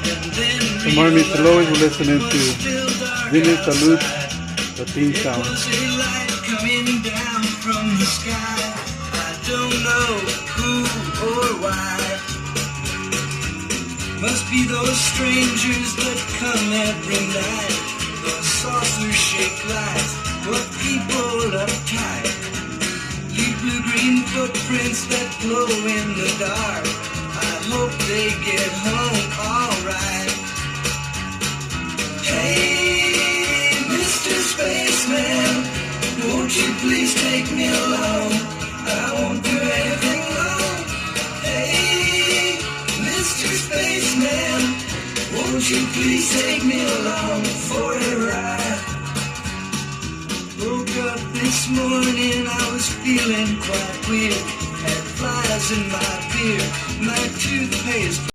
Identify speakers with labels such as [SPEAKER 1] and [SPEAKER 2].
[SPEAKER 1] Good morning, Mr. Lois. We're listening to Zenith Salute, the theme sound.
[SPEAKER 2] Coming down from the sky. I don't know who or why. Must be those strangers that come every night. Those saucer-shaped lights, what people uptight. Leave blue-green footprints that glow in the dark. I hope they get home alright. Hey, Mr. Spaceman, won't you please take me along? I won't do anything wrong. Hey, Mr. Spaceman, won't you please take me along for a ride? Woke up this morning, I was feeling quite weird. Had flies in my beard, my toothpaste